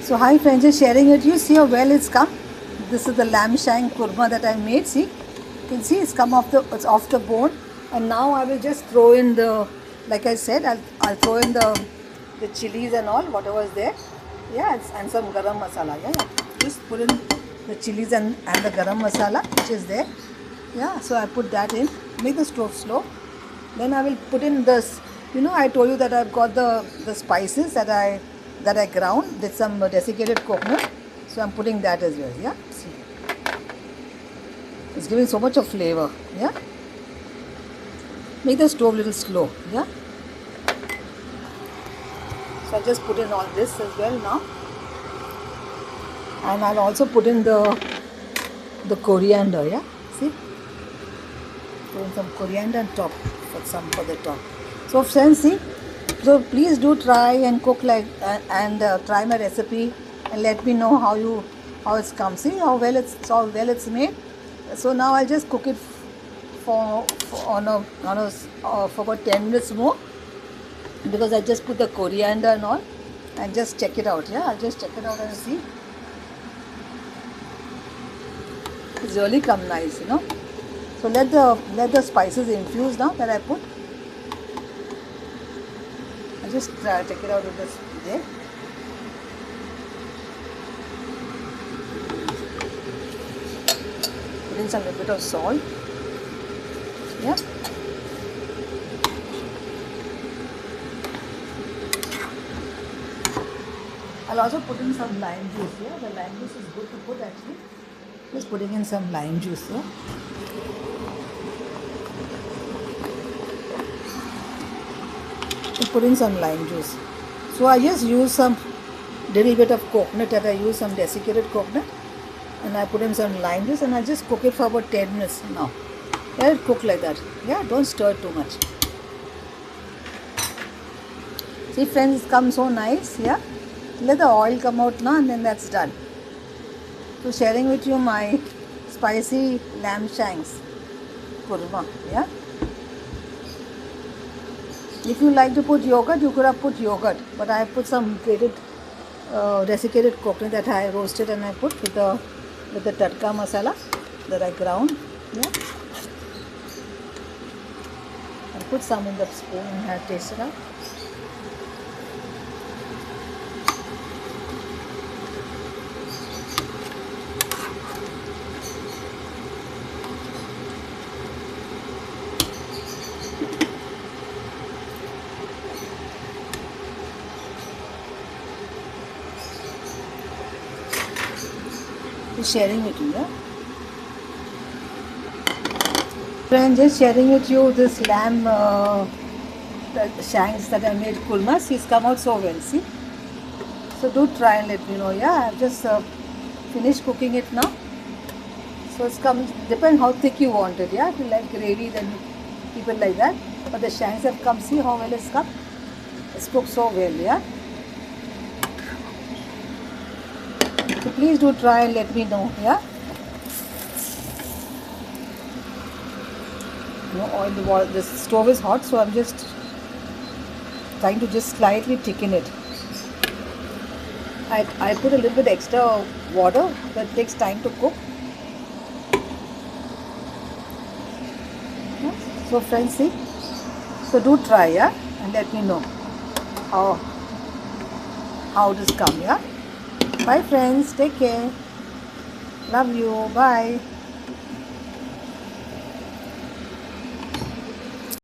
So hi friends, just sharing with you. See how well it's come. This is the lamb shank kurma that I made. See, you can see it's come it's off the bone. And now I will just throw in like I said, I'll throw in the chilies and all, whatever is there. Yeah, and some garam masala. Yeah, just put in the chilies and the garam masala which is there. Yeah, so I put that in. Make the stove slow. Then I will put in this. You know, I told you that I've got the spices that I ground with some desiccated coconut. So I'm putting that as well. Yeah, see, it's giving so much of flavor. Yeah, make the stove a little slow. Yeah, so I just put in all this as well now, and I'll also put in the coriander. Yeah, see, put in some coriander on top for the top. So friends, see, so please do try and cook and try my recipe and let me know how it's come. See how well it's made. So now I'll just cook it for about 10 minutes more, because I just put the coriander and all, and just check it out. Yeah, I'll just check it out and see. It's really come nice, you know. So let the spices infuse now that I put. I just take it out of this there. Put in some little bit of salt. Yeah. I'll also put in some lime juice. Yeah, the lime juice is good to put actually. Just putting in some lime juice. Yeah. Put in some lime juice. So I just use some little bit of coconut, that I use some desiccated coconut, and I put in some lime juice, and I just cook it for about 10 minutes now. Let it cook like that. Yeah, don't stir too much. See friends, it's come so nice. Yeah, let the oil come out now, and then that's done. So sharing with you my spicy lamb shanks kurma. Yeah. If you like to put yogurt, you could have put yogurt, but I put some grated desiccated coconut that I roasted, and I put with the tadka masala that I ground. Yeah, I put some in the spoon and I tasted it. Sharing with you, yeah. Friends, just sharing with you this lamb shanks that I made kurma. It's come out so well. See, so do try and let me know. Yeah, I've just finished cooking it now. So it's come. Depends how thick you want it. Yeah, if you like gravy, then keep it like that. But the shanks have come. See how well it's come. It's cooked so well. Yeah. So please do try and let me know. Yeah. No, the stove is hot, so I'm just trying to just slightly thicken it. I put a little bit extra water, but it takes time to cook. Yeah. So friends, see. So do try, yeah, and let me know how this come. Yeah. Bye friends, take care. Love you. Bye.